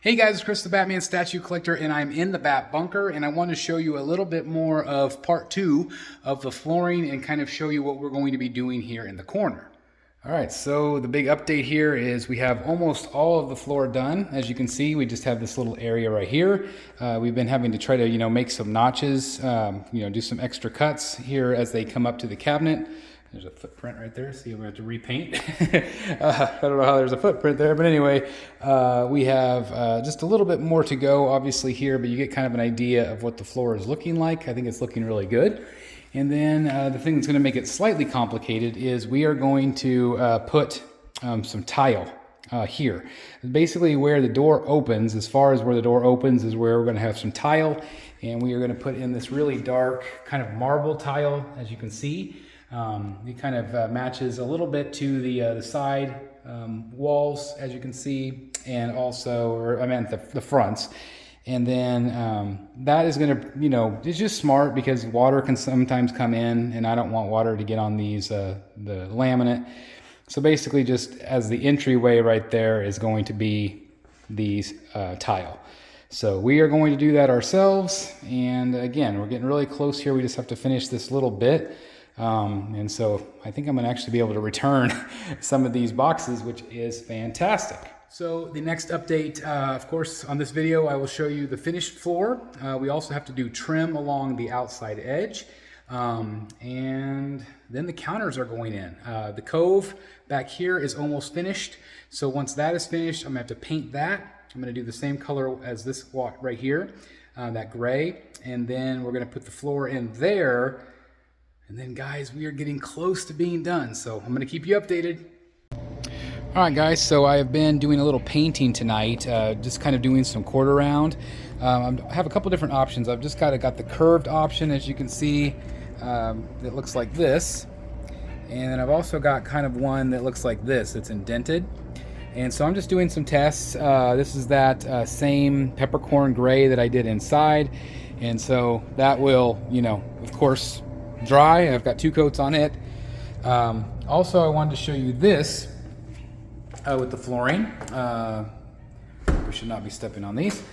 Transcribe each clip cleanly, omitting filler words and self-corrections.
Hey guys, it's Chris the Batman Statue Collector, and I'm in the Bat Bunker, and I want to show you a little bit more of part 2 of the flooring and kind of show you what we're going to be doing here in the corner. Alright, so the big update here is we have almost all of the floor done. As you can see, we just have this little area right here. We've been having to try to, make some notches, do some extra cuts here as they come up to the cabinet. There's a footprint right there. See, we have to repaint. I don't know how there's a footprint there, but anyway, we have just a little bit more to go, obviously here, but you get kind of an idea of what the floor is looking like. I think it's looking really good. And then the thing that's going to make it slightly complicated is we are going to put some tile here. Basically, where the door opens, as far as where the door opens, is where we're going to have some tile, and we are going to put in this really dark kind of marble tile, as you can see. It kind of matches a little bit to the side walls, as you can see, and also, or I meant the fronts. And then that is going to, it's just smart because water can sometimes come in, and I don't want water to get on these the laminate. So basically, just as the entryway right there is going to be these tile. So we are going to do that ourselves. And again, we're getting really close here. We just have to finish this little bit. And so I think I'm going to actually be able to return some of these boxes, which is fantastic. So the next update, of course, on this video, I will show you the finished floor. We also have to do trim along the outside edge. And then the counters are going in. The cove back here is almost finished. So once that is finished, I'm going to have to paint that. I'm going to do the same color as this wall right here, that gray. And then we're going to put the floor in there. And then guys, we are getting close to being done, so I'm going to keep you updated. All right guys, so I have been doing a little painting tonight, just kind of doing some quarter round. I have a couple different options. I've just got the curved option, as you can see, that looks like this. And then I've also got kind of one that looks like this, it's indented. And so I'm just doing some tests. This is that same peppercorn gray that I did inside. And so that will, of course, dry. I've got 2 coats on it. Also, I wanted to show you this with the flooring. We should not be stepping on these.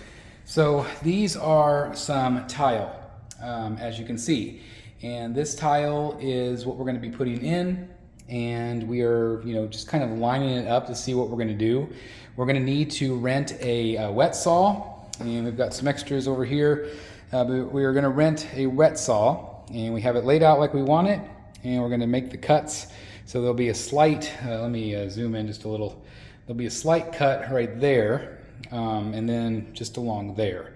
So these are some tile, as you can see. And this tile is what we're going to be putting in. And we are, just kind of lining it up to see what we're going to do. We're going to need to rent a wet saw. And we've got some extras over here. But we are going to rent a wet saw. And we have it laid out like we want it, and we're going to make the cuts. So there'll be a slight, let me zoom in just a little. There'll be a slight cut right there, and then just along there.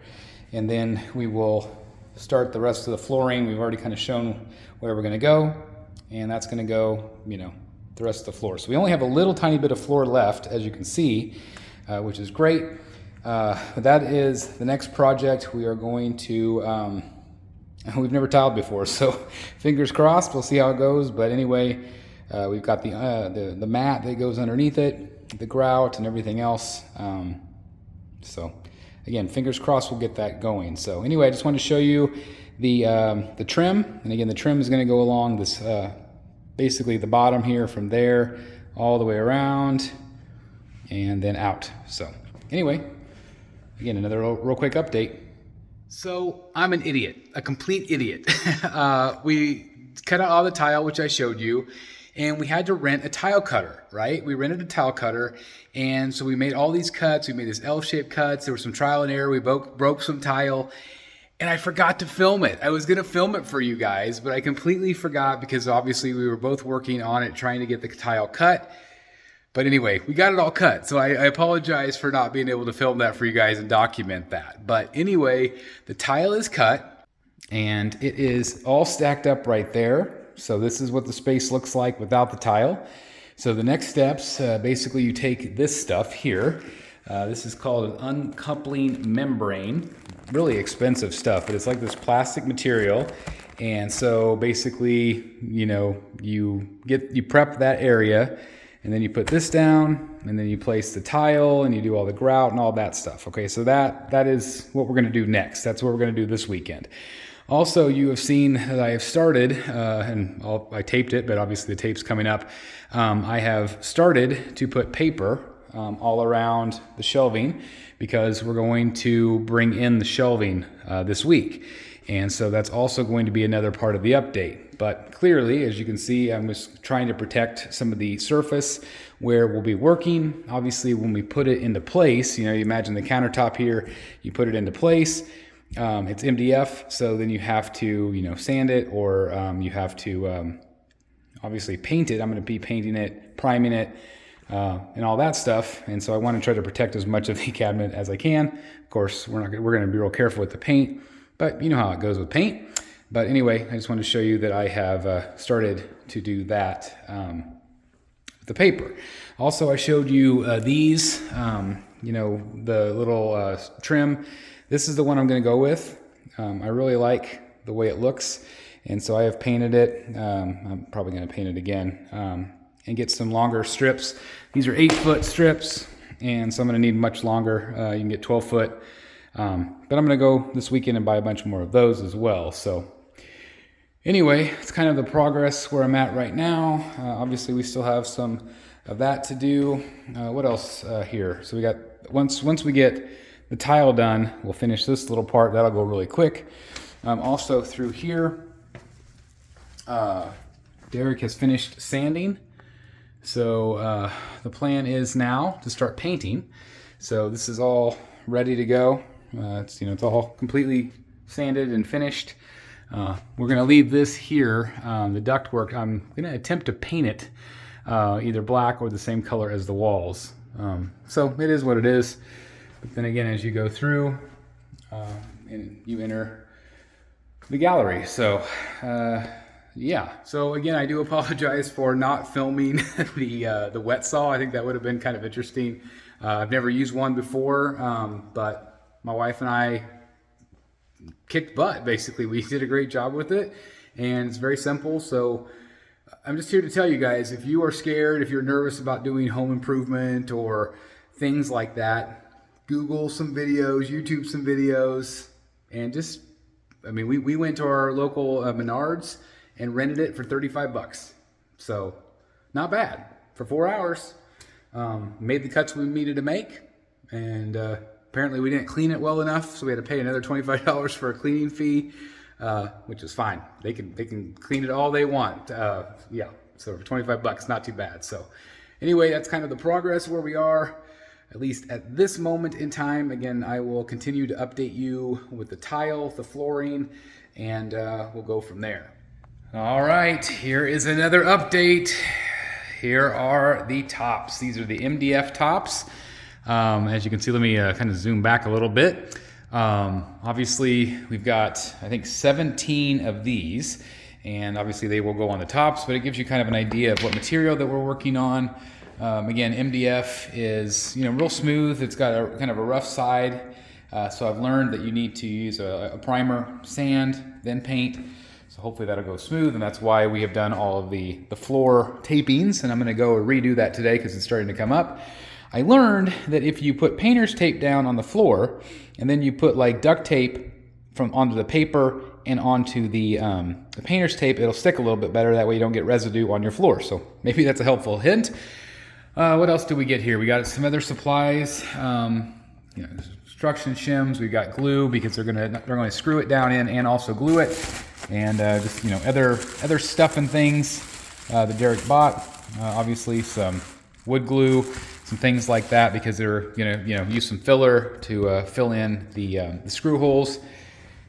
And then we will start the rest of the flooring. We've already kind of shown where we're going to go, and that's going to go, the rest of the floor. So we only have a little tiny bit of floor left, as you can see, which is great. But that is the next project. We are going to... We've never tiled before, so fingers crossed. We'll see how it goes. But anyway, we've got the mat that goes underneath it, the grout, and everything else. So again, fingers crossed we'll get that going. So anyway, I just wanted to show you the trim. And again, the trim is going to go along this, basically the bottom here from there all the way around and then out. So anyway, again, another real quick update. So I'm an idiot, a complete idiot. We cut out all the tile, which I showed you, and we had to rent a tile cutter, right? We rented a tile cutter, and so we made all these cuts. We made these L-shaped cuts. There was some trial and error. We broke some tile, and I forgot to film it. I was going to film it for you guys, but I completely forgot because obviously we were both working on it, trying to get the tile cut. But anyway, we got it all cut, so I apologize for not being able to film that for you guys and document that. But anyway, the tile is cut, and it is all stacked up right there. So this is what the space looks like without the tile. So the next steps, basically you take this stuff here. This is called an uncoupling membrane. Really expensive stuff, but it's like this plastic material. And so basically, you prep that area, and then you put this down, and then you place the tile, and you do all the grout and all that stuff. Okay, so that is what we're going to do next. That's what we're going to do this weekend. Also, you have seen that I have started, I taped it, but obviously the tape's coming up. I have started to put paper all around the shelving because we're going to bring in the shelving this week. And so that's also going to be another part of the update. But clearly, as you can see, I'm just trying to protect some of the surface where we'll be working. Obviously, when we put it into place, you know, you imagine the countertop here, you put it into place. It's MDF, so then you have to, you know, sand it, or you have to obviously paint it. I'm going to be painting it, priming it, and all that stuff. And so I want to try to protect as much of the cabinet as I can. Of course, we're going to be real careful with the paint, but you know how it goes with paint. But anyway, I just want to show you that I have started to do that with the paper. Also, I showed you these, you know, the little trim. This is the one I'm going to go with. I really like the way it looks, and so I have painted it. I'm probably going to paint it again and get some longer strips. These are 8-foot strips, and so I'm going to need much longer. You can get 12-foot, but I'm going to go this weekend and buy a bunch more of those as well. So anyway, it's kind of the progress where I'm at right now. Obviously, we still have some of that to do. What else here? So we got, once we get the tile done, we'll finish this little part. That'll go really quick. Also through here, Derek has finished sanding. So the plan is now to start painting. So this is all ready to go. It's, you know, it's all completely sanded and finished. We're going to leave this here, the ductwork. I'm going to attempt to paint it either black or the same color as the walls. So it is what it is. But then again, as you go through, and you enter the gallery. So yeah. So again, I do apologize for not filming the wet saw. I think that would have been kind of interesting. I've never used one before, but my wife and I kicked butt, basically. We did a great job with it, and it's very simple. So I'm just here to tell you guys, if you are scared, if you're nervous about doing home improvement or things like that, Google some videos, YouTube some videos, and just, I mean, we went to our local Menards and rented it for 35 bucks. So not bad for 4 hours. Made the cuts we needed to make, and apparently we didn't clean it well enough, so we had to pay another $25 for a cleaning fee, which is fine. They can clean it all they want. Yeah, so for 25 bucks, not too bad. So anyway, that's kind of the progress where we are, at least at this moment in time. Again, I will continue to update you with the tile, the flooring, and we'll go from there. All right, here is another update. Here are the tops. These are the MDF tops. As you can see, let me kind of zoom back a little bit. Obviously, we've got, I think, 17 of these, and obviously they will go on the tops, but it gives you kind of an idea of what material that we're working on. Again, MDF is, you know, real smooth. It's got a kind of a rough side, so I've learned that you need to use a primer, sand, then paint. So hopefully that'll go smooth, and that's why we have done all of the floor tapings, and I'm going to go redo that today because it's starting to come up. I learned that if you put painter's tape down on the floor, and then you put like duct tape from onto the paper and onto the painter's tape, it'll stick a little bit better. That way you don't get residue on your floor. So maybe that's a helpful hint. What else do we get here? We got some other supplies, you know, construction shims. We got glue because they're going to screw it down in and also glue it, and just, you know, other stuff and things that Derek bought. Obviously some wood glue, some things like that, because they're going to, you know, use some filler to fill in the screw holes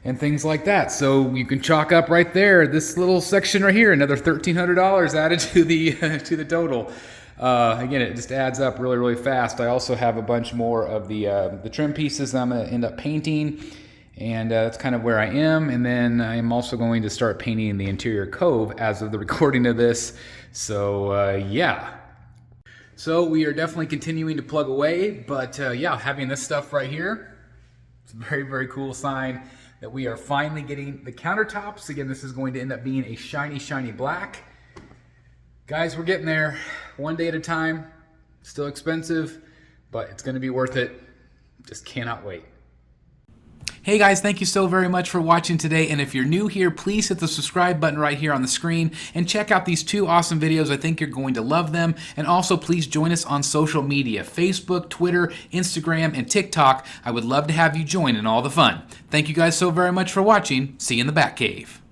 and things like that. So you can chalk up right there this little section right here, another $1,300 added to the total. Again, it just adds up really, really fast. I also have a bunch more of the trim pieces that I'm going to end up painting, and that's kind of where I am. And then I am also going to start painting the interior cove as of the recording of this. So yeah. So we are definitely continuing to plug away, but yeah, having this stuff right here, it's a very, very cool sign that we are finally getting the countertops. Again, this is going to end up being a shiny, shiny black. Guys, we're getting there one day at a time. Still expensive, but it's going to be worth it. Just cannot wait. Hey guys, thank you so very much for watching today, and if you're new here, please hit the subscribe button right here on the screen and check out these 2 awesome videos. I think you're going to love them. And also please join us on social media, Facebook, Twitter, Instagram, and TikTok. I would love to have you join in all the fun. Thank you guys so very much for watching. See you in the Batcave.